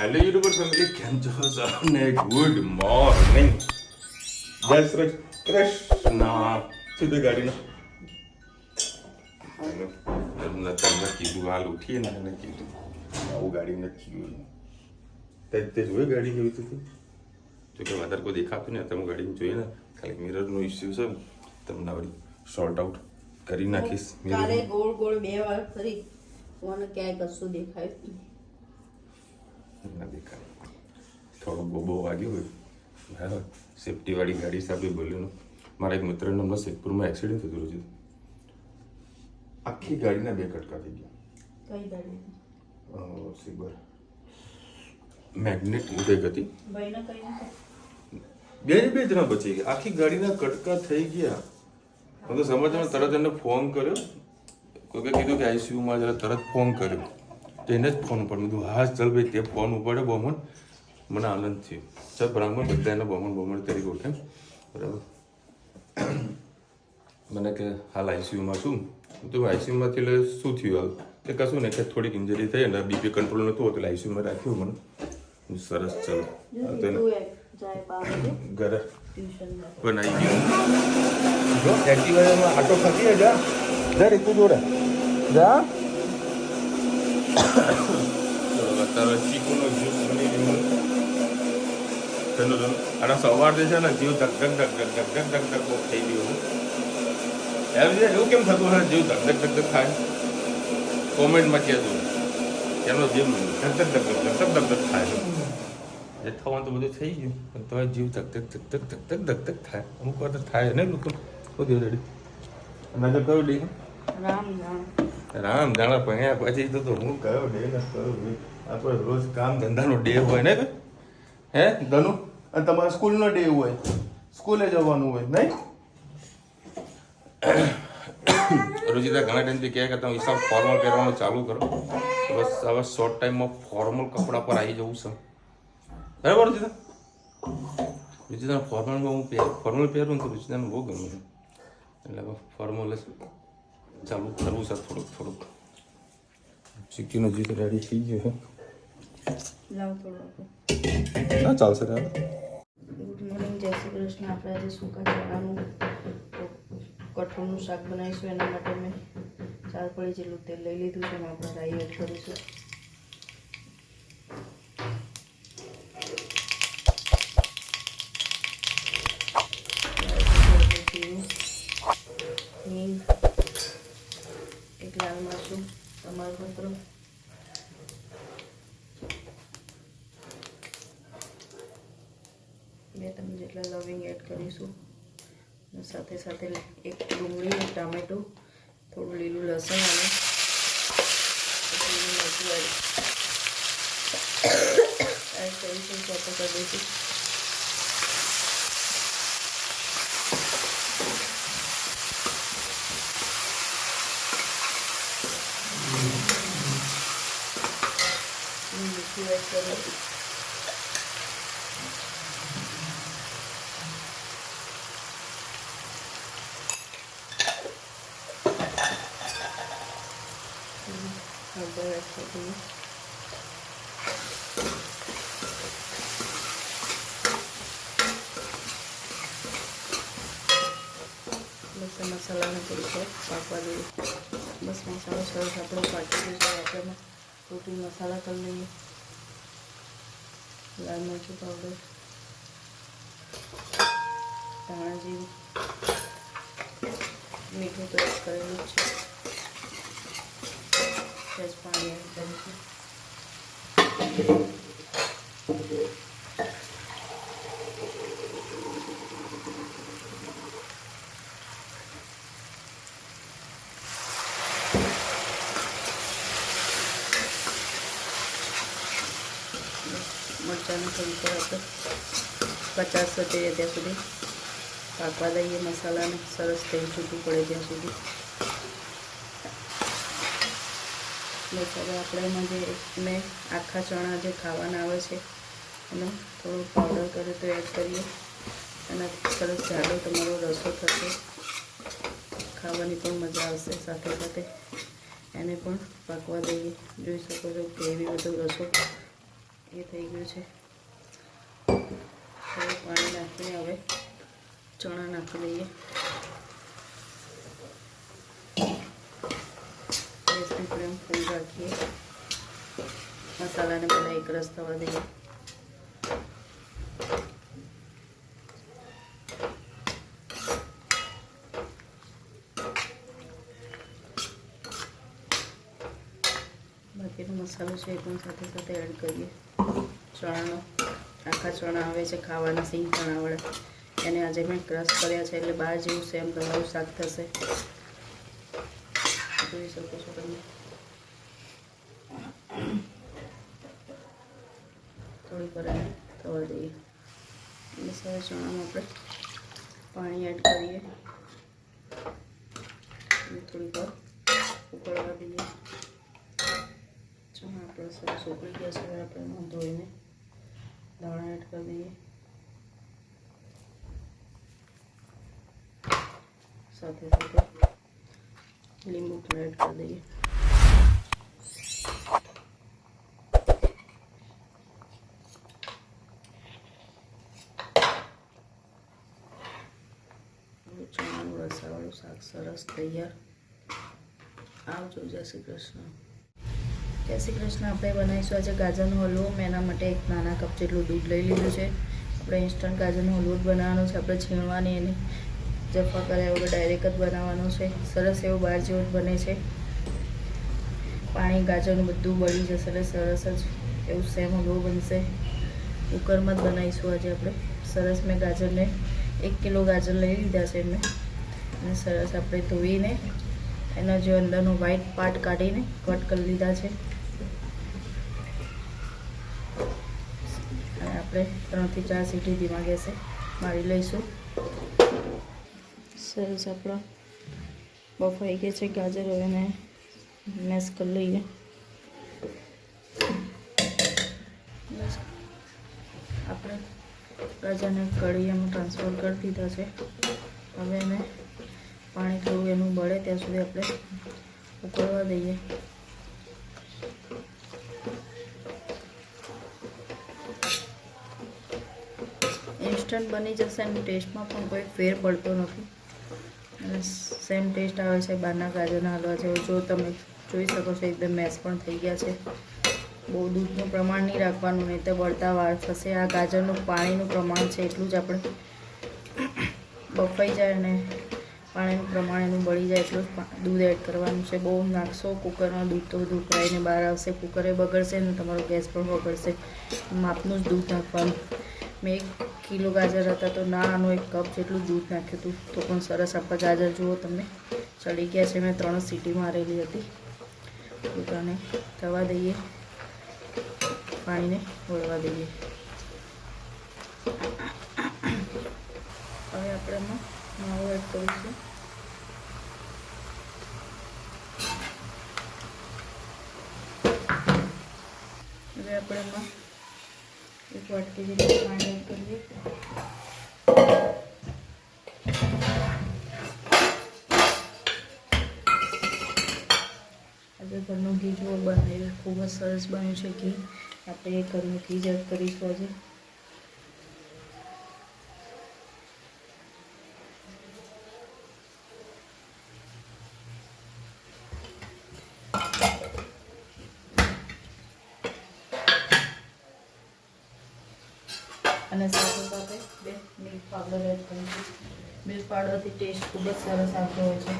Hello YouTuber family, કેમ છો સૌને? ગુડ મોર્નિંગ, જય શ્રી કૃષ્ણ. સીધી ગાડીનો એમને તમને કીધું, હાલ ઉઠીએ ને એને કીધું આવું ગાડી નથી જોઈ. તે જોઈ ગાડી કેવી હતી? જો કે વધારે કોઈ દેખાતું ને તમે ગાડી જોઈએ ને, ખાલી મિરરનો ઇસ્યુ છે. તમને વળી શોર્ટ આઉટ કરી નાખીશ. કાલે ગોળ ગોળ 2 વાર ફરી મને ક્યાંય કશું દેખાયું ના દેખાય. થોડો બોબો વાગ્યો હોય બરાબર. સેફ્ટીવાળી ગાડી સાથે બોલ્યો. મારા એક મિત્રનો હમણાં સિદ્ધપુરમાં એક્સિડન્ટ થતું રહ્યું છે. આખી ગાડીના 2 કટકા થઈ ગયા. કઈ ગાડી? સિબર મેગ્નેટ ઉડેક હતી. ભાઈને કઈ બે જણા બચી ગયા. આખી ગાડીના કટકા થઈ ગયા. હું તો સમાચારમાં તરત એને ફોન કર્યો. કોઈકે કીધું કે આઈસીયુમાં જરા તરત ફોન કર્યો. તો એને જ ફોન ઉપર કીધું હા ચાલ ભાઈ તે ફોન ઉપાડ્યો બમણ. મને આનંદ થયો. ચાલ બ્રાહ્મણ બધા એને બમણ તરીકે ઓળખે બરાબર. મને કે હાલ આઈસીયુમાં છું. તો આઈસીયુમાંથી એટલે શું થયું હાલ? કે કશું ને કે થોડીક ઇન્જરી થઈ અને બીપી કંટ્રોલ નહોતું એટલે આઈસીયુમાં રાખ્યું મને. સરસ ચાલો ઘરે પણ આવી ગયું. જો એક્ટિવામાં આટો ખાતી જા રીતુ જોડે જા. અત્યારે ચીકુનો જ્યુસ બની ગયું. અને સવારથી છે ને જીવ ધક ધક ધક ધક ધક ધક ધક ધક થઈ ગયું. એમ છે એવું કેમ થતું હશે? જીવ ધક ધક ધક ધક થાય. કોમેન્ટમાં કહેજો એનો જીવ ધક ધક ધક ધક ધક ધક ધક થાય. જે થવાનું તો બધું થઈ ગયું પણ તો જીવ ધક ધક ધક ધક ધક ધક ધક ધક થાય. અમુક વાર તો થાય ને લોકો બધું રેડી. અને તો કયું ડે? રામ જાણા ભણ્યા પછી તો હું કયો ડે ને કયો ડે? આપણે રોજ કામ ધંધાનો ડે હોય ને હે ધનુ? અને તમારા સ્કૂલનો ડે હોય, સ્કૂલે જવાનું હોય નહીં? રોજિતા ઘણા ટાઈમથી કહે કે તમે હિસાબ ફોર્મલ પહેરવાનું ચાલુ કરો. બસ હવે શોર્ટ ટાઈમમાં ફોર્મલ કપડા પર આવી જવું છે બરાબર. રુચિતા ફોર્મલમાં હું ફોર્મલ પહેરું ને તો રુચિતાને બહુ ગમે છે. એટલે ફોર્મલ ચાલુ કરવું છે થોડુંક. ચીકીનો જીત રેડી થઈ ગયો છે. ના ચાલશે રે. ગુડ મોર્નિંગ, જય શ્રી કૃષ્ણ. આપણે આજે સૂકા ચણાનું કઠોળનું શાક બનાવીશું. એના માટે મેં 4 પડી જેટલું તેલ લઈ લીધું છે. એમાં આપણે રાઈ એડ કરીશું. હિંગ, 1 લાલ મરચું, તમાલપત્ર, 2 ચમચી જેટલા લવિંગ એડ કરીશું. અને સાથે 1 ડુંગળી, 1 ટામેટું, થોડું લીલું લસણ અને લીલું મરચું એડ કરીશું. ચોપર કરી દઈશું. મીઠું એડ કરો. હળદર એડ કરી. બસ મસાલાને થોડીક પાકવા દઈએ. બસ મસાલો સરસ આપણો પાકી દીધો. આપણે રોટી મસાલા કરી લઈએ. લાલ મરચું પાવડર, ધાણા જીરું, મીઠું તો એડ કરેલું જ છે. સહેજ પાણી એડ કરીશું. મરચાંને થોડીક વાર આપણે 50 થઈ જાય ત્યાં સુધી પાકવા દઈએ. મસાલાને સરસ તેલ છૂટું પડે ત્યાં સુધી. બસ હવે આપણે એમાં જે મેં આખા ચણા જે ખાવાના આવે છે એનો થોડો પાવડર કર્યો તો એડ કરીએ. એનાથી સરસ જાડો તમારો રસો થશે. ખાવાની પણ મજા આવશે. સાથે સાથે એને પણ પાકવા દઈએ. જોઈ શકો છો કેવી બધો રસો એ થઈ ગયું છે. થોડું પાણી નાખીને હવે ચણા નાખી દઈએ. ગેસની ફ્લેમ ફૂલ રાખીએ. મસાલાને પહેલાં એકરસ થવા દઈએ. બાકીનો મસાલો છે એ પણ સાથે સાથે એડ કરીએ. ચણાનો આખા ચણા આવે છે ખાવાના, સિંગ ચણાવાળા, એને આજે મેં ક્રશ કર્યા છે એટલે બહાર જેવું સેમ તમારું શાક થશે. જોઈ શકો છો તમે. થોડીક વાર થવા દઈએ. એટલે સરસ ચણામાં આપણે પાણી એડ કરીએ અને થોડીક વાર ઉકળવા દઈએ. ચણા આપણે સરસ ઉકળી ગયા છે. હવે આપણે ધોઈને દાણા એડ કરી દઈએ. સાથે સાથે લીંબુ પણ એડ કરી દઈએ. ચણાનું રસાવાળું શાક સરસ તૈયાર. આવજો. જય શ્રી કૃષ્ણ. જય શ્રી કૃષ્ણ. આપણે બનાવીશું આજે ગાજરનો હલવો. મેં એના માટે એક નાના કપ જેટલું દૂધ લઈ લીધું છે. આપણે ઇન્સ્ટન્ટ ગાજરનો હલવો જ બનાવવાનો છે. આપણે છીણવાની એને જફા કર્યા વગર ડાયરેક્ટ જ બનાવવાનો છે. સરસ એવો બહાર જેવો જ બને છે. પાણી ગાજરનું બધું બળી જશે એટલે સરસ જ એવું સેમ હલવો બનશે. કુકરમાં જ બનાવીશું આજે આપણે. સરસ મેં ગાજરને 1 કિલો ગાજર લઈ લીધા છે મેં, અને સરસ આપણે ધોઈને એનો જે અંદરનો વ્હાઈટ પાર્ટ કાઢીને કટ કરી લીધા છે. અને આપણે 3 થી 4 સીટી ધીમા ગેસે મારી લઈશું. સરસ આપણા બફાઈ ગયા છે ગાજર. હવે એને મેશ કરી લઈએ. આપણે ગાજરને કઢીમાં ટ્રાન્સફર કરી દીધા છે. હવે એને પાણી થોડું એનું બળે ત્યાં સુધી આપણે ઉકળવા દઈએ. ઇન્સ્ટન્ટ બની જશે અને ટેસ્ટમાં પણ કોઈ ફેર પડતો નથી અને સેમ ટેસ્ટ આવે છે બહારના ગાજરના હલવા જેવો. જો તમે જોઈ શકો છો એકદમ મેશ પણ થઈ ગયા છે. બહુ દૂધનું પ્રમાણ નહીં રાખવાનું, નહીં તો બળતા વાર થશે. આ ગાજરનું પાણીનું પ્રમાણ છે એટલું જ આપણે બફાઈ જાય અને પાણીનું પ્રમાણ એનું બળી જાય એટલું જ દૂધ એડ કરવાનું છે. બહુ નાખશો કુકરમાં દૂધ તો બધું ઉકળાઈને બહાર આવશે. કુકરે બગડશે અને તમારો ગેસ પણ બગડશે. માપનું જ દૂધ નાખવાનું. મેં 1 કિલો ગાજર હતા તો ના આનું 1 કપ જેટલું દૂધ નાખ્યું હતું તો પણ સરસ આપણા ગાજર જુઓ તમે ચડી ગયા છે. મેં 3 સીટી મારેલી હતી. દૂધને થવા દઈએ. પાણીને વળવા દઈએ. હવે આપણે એમાં માવો એડ કરીશું. હવે આપણે એમાં 1 વાટકી જેટલું પાણી એડ કરીએ. આજે ઘરનું ઘી જો બનાવ્યું, ખૂબ જ સરસ બન્યું છે ઘી. આપણે ઘરનું ઘી જ એડ કરીશું આજે. અને સાથે સાથે 2 મિલ્ક પાવડર એડ કરીશું. મિલ્ક પાવડરથી ટેસ્ટ ખૂબ જ સરસ આવતો હોય છે.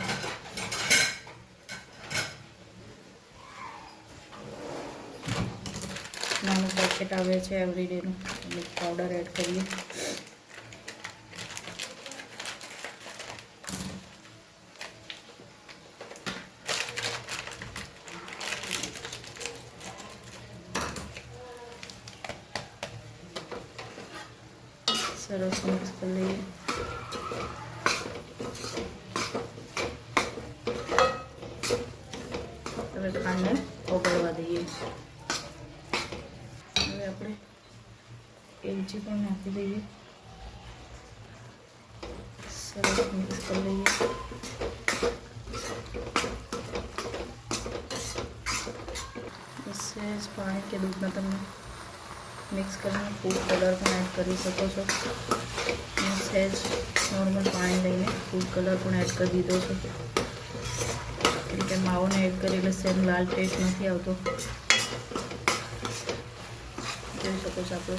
નાનું પેકેટ આવે છે એવરીડેનું. મિલ્ક પાવડર એડ કરીએ. સરસ મિક્સ કરી લઈએ. હવે ખાંડને ઓગળવા દઈએ. હવે આપણે એલચી પણ નાખી દઈએ. સરસ મિક્સ કરી લઈએ. સહેજ પાણી કે દૂધમાં તમને મિક્સ કરીને ફૂડ કલર પણ એડ કરી શકો છો. હું સહેજ નોર્મલ પાણી લઈને ફૂડ કલર પણ એડ કરી દીધો છે, કેમ કે માવાને એડ કરી એટલે સેમ લાલ ટેસ્ટ નથી આવતો. જોઈ શકો છો આપણો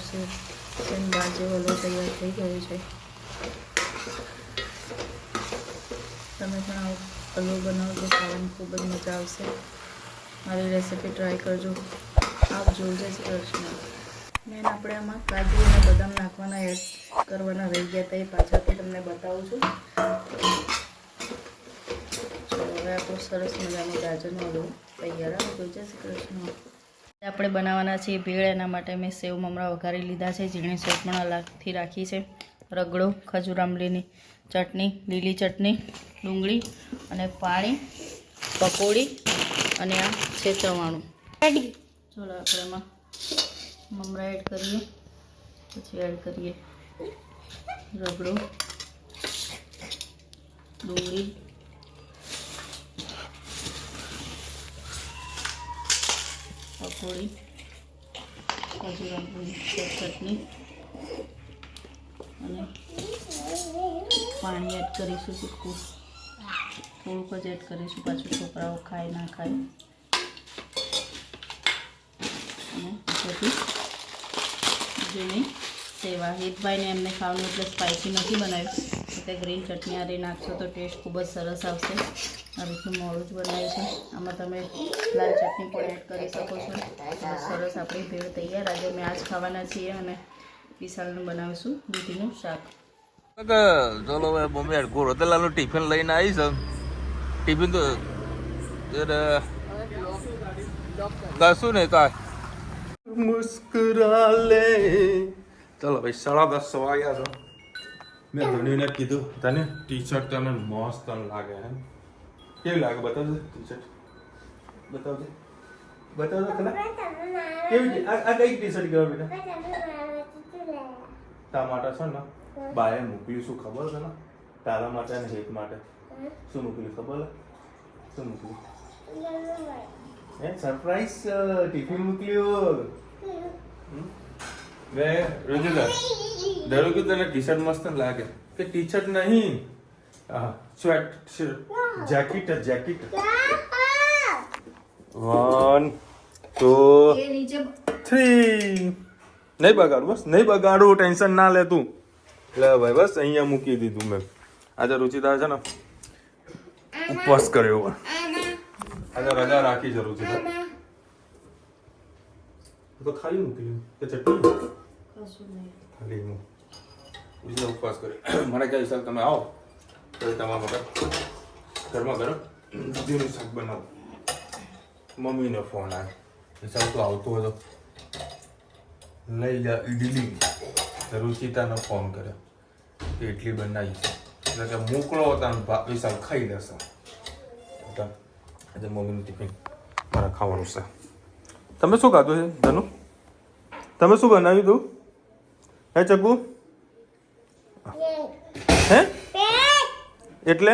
સેમ દાળ જેવો હલવો તૈયાર થઈ ગયો છે. તમે પણ આવો હલવો બનાવજો, ખાવાની ખૂબ જ મજા આવશે. મારી રેસીપી ટ્રાય કરજો. આવજો. જય શ્રી કૃષ્ણ. મેન આપણે આમાં કાજુ અને બદામ નાખવાના એડ કરવાના રહી ગયા હતા, એ પાછળથી તમને બતાવું છું. ચલો હવે આપણો સરસ મજાનો ગાજરનો હલવો તૈયાર. આવજો. જય શ્રી કૃષ્ણ. આપણે બનાવવાના છીએ ભેળ. એના માટે મેં સેવ મમરા વઘારી લીધા છે, ઝીણી સેવ પણ અલગથી રાખી છે, રગડો, ખજૂર આંબલીની ચટણી, લીલી ચટણી, ડુંગળી અને પાણી, પકોડી અને આ છે ચવાણું. ચલો આપણે એમાં મમરા એડ કરીએ, પછી એડ કરીએ રગડો, ડુંગળી, પકોડી, ખજૂર આંબલીની ચટણી અને પાણી એડ કરીશું. તીખું થોડુંક જ એડ કરીશું, પાછું છોકરાઓ ખાય ના ખાય. અને પછી ઝીણી સેવા. હિતભાઈને એમને ખાવાનું એટલે સ્પાઇસી નથી બનાવ્યું, એટલે ગ્રીન ચટણી આરી નાખશો તો ટેસ્ટ ખૂબ જ સરસ આવશે. આ રીતનું મોડું જ બનાવ્યું છે. આમાં તમે લાલ ચટણી પણ એડ કરી શકો છો. સરસ આપણી ભેળ તૈયાર. આજે અમે આ જ ખાવાના છીએ અને વિશાલને બનાવીશું દૂધીનું શાક. ચલો ભાઈ મમ્મી ગોરતલાનું ટિફિન લઈને આવી છે. ટિફિન તો કશું નહીં કાંઈ મુસ્કરા લે. ચલો ભાઈ 10:30 વાગ્યા છે. મેં ધણીને કીધું તને ટી શર્ટ તને મસ્ત લાગે હે. કેવી લાગે બતાવજે ટી શર્ટ. બતાવજે ખરા કેવી. આ કઈ ટી શર્ટ કહેવાય બેટા? ટામાટા છે ને બાએ મોકલ્યું, શું ખબર છે ને? તારા માટે અને હેત માટે શું મોકલ્યું ખબર? શું મોકલ્યું? સરપ્રાઈઝ ટિફિન મોકલ્યું. મેં રોજિંદા દરું કે તને ટી શર્ટ મસ્ત લાગે કે ટી શર્ટ નહીં, સ્વેટ જેકેટ. 1 2 3. નહીં બગાડું, બસ નહીં બગાડું, ટેન્શન ના લે તું. એટલે ભાઈ બસ અહીંયા મૂકી દીધું મેં. આજે રુચિતા છે ને ઉપવાસ કર્યો, આજે રજા રાખી છે રુચિતા. તો ખાલી મૂકી કે ચટણી ખાલી રુચિતા ઉપવાસ કર્યો. મને કહે સર તમે આવો તો તમારા માટે ગરમા ગરમ દૂધીનું શાક બનાવો. મમ્મીનો ફોન આવ્યો, સર તો આવતો હતો લઈ જા ઇડલી. રુચિતાનો ફોન કર્યો કે ઇડલી બનાવી છે, એટલે કે મોકલો હતા વિશાલ ખાઈ લેશે. આજે મમ્મીનું ટિફિન મારે ખાવાનું છે. તમે શું ખાધું છે ધનુ? તમે શું બનાવ્યું તું? હે ચકુ? હે એટલે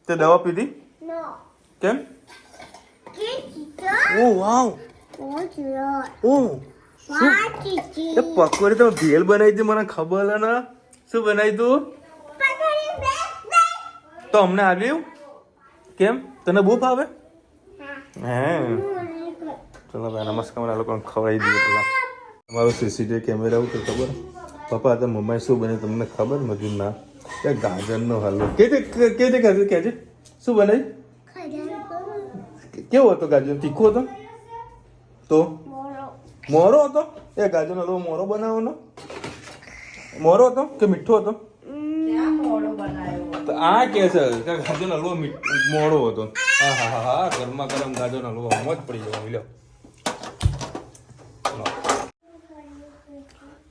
તે દવા પીધી? કેમ? ઓ વાવ. ઓ એ પકોડી તમે ભેલ બનાવી હતી, મને ખબર ને. શું બનાવી તું? તો અમને આવ્યું કેમ? તને બહુ ભાવે? હે ચલો ભાઈ નમસ્કાર. આ લોકોને ખવડાવી દઈએ પેલા. તમારું સીસીટીવી કેમેરા આવું તો ખબર? પપ્પા તો મમ્માએ શું બને તમને ખબર? મધુર ના કે ગાજરનો હલવો. કે શું બનાવી? કેવો હતો ગાજર? તીખો હતો? તો મોરો હતો? એ ગાજરનો હલવો મોરો બનાવવાનો? મોરો હતો કે મીઠો હતો? તો આ કે છે કે ગાજરનો હલવો મોડો હતો. હા હા હા, ગરમા ગરમ ગાજરનો હલવો મોજ પડી જવા. લ્યો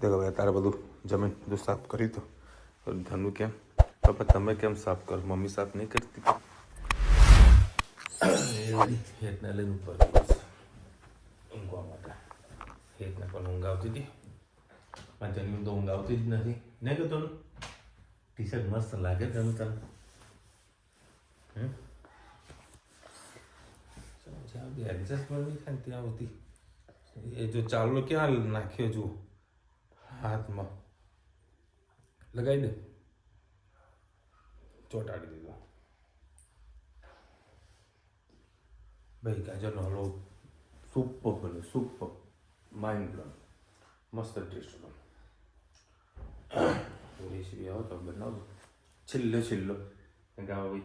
દેખો ભાઈ તારે બધું જમીન બધું સાફ કરી તો ધનુ કેમ? પપ્પા તમે કેમ સાફ કરો? મમ્મી સાફ નહીં કરતી? હેતને લઈને ઉપર ઊંઘવા માટે. હેતને પણ ઊંઘ આવતી હતી, પણ જન્યું તો ઊંઘ આવતી જ નથી. નહીં કે તને ટી શર્ટ મસ્ત લાગે તને? તને એડજસ્ટમેન્ટ નહીં થાય ત્યાં આવતી એ જો ચાલો ક્યાં નાખ્યો જુઓ હાથમાં લગાવી દે ચોંટાડી દીધો ભાઈ ગાજરનો હલવો સુપર બને સુપર માઇન્ડ બ્લોન મસ્ત ટેસ્ટ બને રેસીપી આવો તો બનાવજો છેલ્લો કારણ કે આવા ભાઈ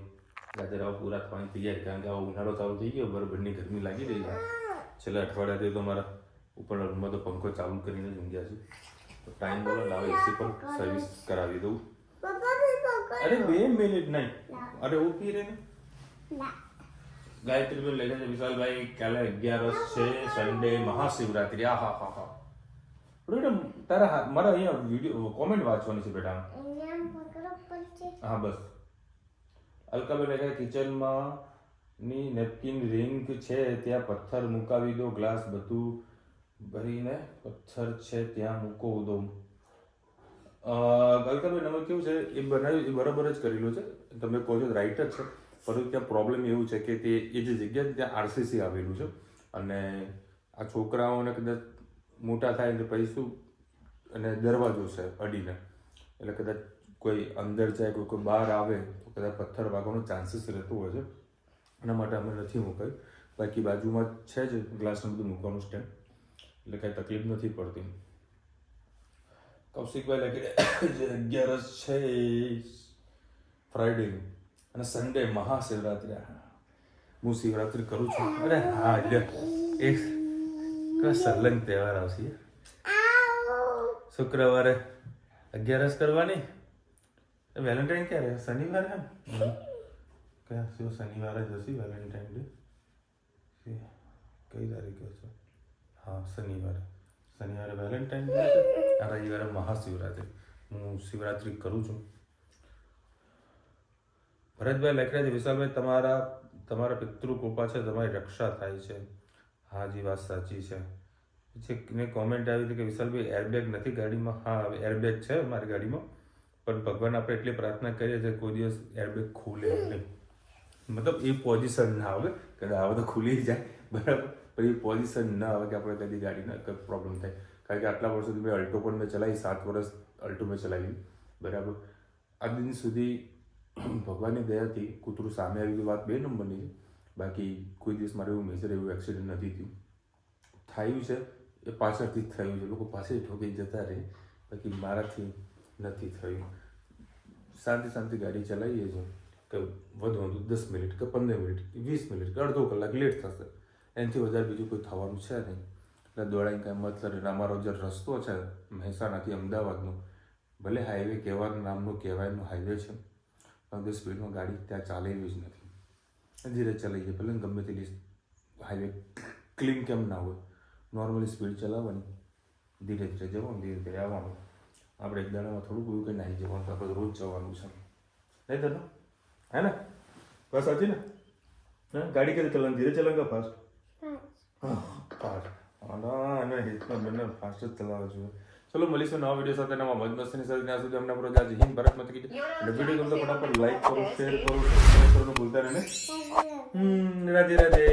ગાજર આવા પૂરા થવાની તૈયાર કારણ કે આવો ઉનાળો ચાલુ થઈ ગયો બરાબરની ગરમી લાગી રહી છે છેલ્લા અઠવાડિયાથી તો મારા ઉપર રૂમમાં તો પંખો ચાલુ કરીને જ ઊંઘ્યા છે તો ટાઈમ બોલો લાવે એસી પણ સર્વિસ કરાવી દઉં અરે 2 મિનિટ નહીં અરે ઉભી રહે ને ગાયત્રી બેન લખે છે વિશાલભાઈ કાલે 11 છે સન્ડે મહાશિવરાત્રી આ હા બેટા તારા મારા અહીંયા વિડીયો કોમેન્ટ વાંચવાની છે બેટા હા બસ અલકાબેન લખે કિચનમાં ની નેપકિન રિંગ છે ત્યાં પથ્થર મુકાવી દો ગ્લાસ બધું ભરીને પથ્થર છે ત્યાં મૂકો દો અલકાબેન અમે કેવું છે એ બનાવ્યું એ બરાબર જ કરેલું છે તમે કહો છો રાઈટ જ છે પરંતુ ત્યાં પ્રોબ્લેમ એવું છે કે તે એ જે જગ્યા ત્યાં આરસીસી આવેલું છે અને આ છોકરાઓને કદાચ મોટા થાય એટલે પછી શું અને દરવાજો છે અડીને એટલે કદાચ કોઈ અંદર જાય કોઈ બહાર આવે તો કદાચ પથ્થર વાગવાનો ચાન્સીસ રહેતો હોય છે એના માટે અમે નથી મુકાયું બાકી બાજુમાં છે જ ગ્લાસનું બધું મૂકવાનું સ્ટેન્ડ એટલે કાંઈ તકલીફ નથી પડતી કૌશિકભાઈ લાગે જે 11 છે ફ્રાઈડે અને સન્ડે મહાશિવરાત્રી હું શિવરાત્રી કરું છું અરે હા એટલે એક સલંગ તહેવાર આવશે શુક્રવારે 11 કરવાની વેલેન્ટાઇન ક્યારે શનિવારે કયા શું શનિવારે જશે વેલેન્ટાઇન ડે કઈ તારીખે છે હા શનિવારે વેલેન્ટાઇન ડે છે આ રવિવારે મહાશિવરાત્રી હું શિવરાત્રી કરું છું ભરતભાઈ લખે છે વિશાલભાઈ તમારા પિતૃ કૃપા છે તમારી રક્ષા થાય છે હા જી વાત સાચી છે પછી ને કોમેન્ટ આવી હતી કે વિશાલભાઈ એરબેગ નથી ગાડીમાં હા એરબેગ છે મારી ગાડીમાં પણ ભગવાન આપણે એટલી પ્રાર્થના કરીએ છીએ કોઈ દિવસ એરબેગ ખુલે નહીં મતલબ એ પોઝિશન ના આવે કે આવે તો ખુલી જાય બરાબર પણ એ પોઝિશન ના આવે કે આપણે કદી ગાડીના કંઈક પ્રોબ્લેમ થાય કારણ કે આટલા વર્ષોથી મેં અલ્ટો પણ મેં ચલાવી 7 વર્ષ અલ્ટો મેં ચલાવી બરાબર આ દિન સુધી ભગવાનની દયાથી કૂતરું સામે આવી ગયું વાત 2 નંબરની છે બાકી કોઈ દિવસ મારે એવું મેજર એવું એક્સિડન્ટ નથી થયું થયું છે એ પાછળથી જ થયું છે લોકો પાસે ઠોકી જતા રહે બાકી મારાથી નથી થયું શાંતિ ગાડી ચલાવીએ છીએ કે વધુ 10 મિનિટ કે 15 મિનિટ કે 20 મિનિટ કે અડધો કલાક લેટ થશે એનાથી વધારે બીજું કોઈ થવાનું છે નહીં એટલે દોડાઈને કાંઈ મતલબ એટલે અમારો જે રસ્તો છે મહેસાણાથી અમદાવાદનો ભલે હાઈવે કહેવાનું નામનો કહેવાયનો હાઈવે છે પણ સ્પીડમાં ગાડી ત્યાં ચાલે એવી જ નથી ધીરે ચલાવીએ ભલે ગમે તેટલી હાઈવે ક્લીન કેમ ના હોય નોર્મલી સ્પીડ ચલાવવાની ધીરે જવાનું ધીરે આવવાનું આપણે એક દાડામાં થોડુંક એવું કંઈ નાહી જવાનું આપણે રોજ જવાનું છે નહીં તો હે ને બસ સાચી ને હા ગાડી કઈ ચલાવવાની ધીરે ચલાવવા ફાસ્ટ ફાસ્ટ અને હિતમાં બંને ફાસ્ટ જ ચલાવે છે ચલો મળીશું નવા વિડીયો સાથે નવા મજ મસ્તીની સાથે ત્યાં સુધી અમને પ્રોજ આજે હિન્દ ભારત મત કીધી અને વિડીયો ગમતો ફટાફટ લાઈક કરો શેર કરો સબસ્ક્રાઈબ કરવાનું ભૂલતા નહીં રાધે રાધે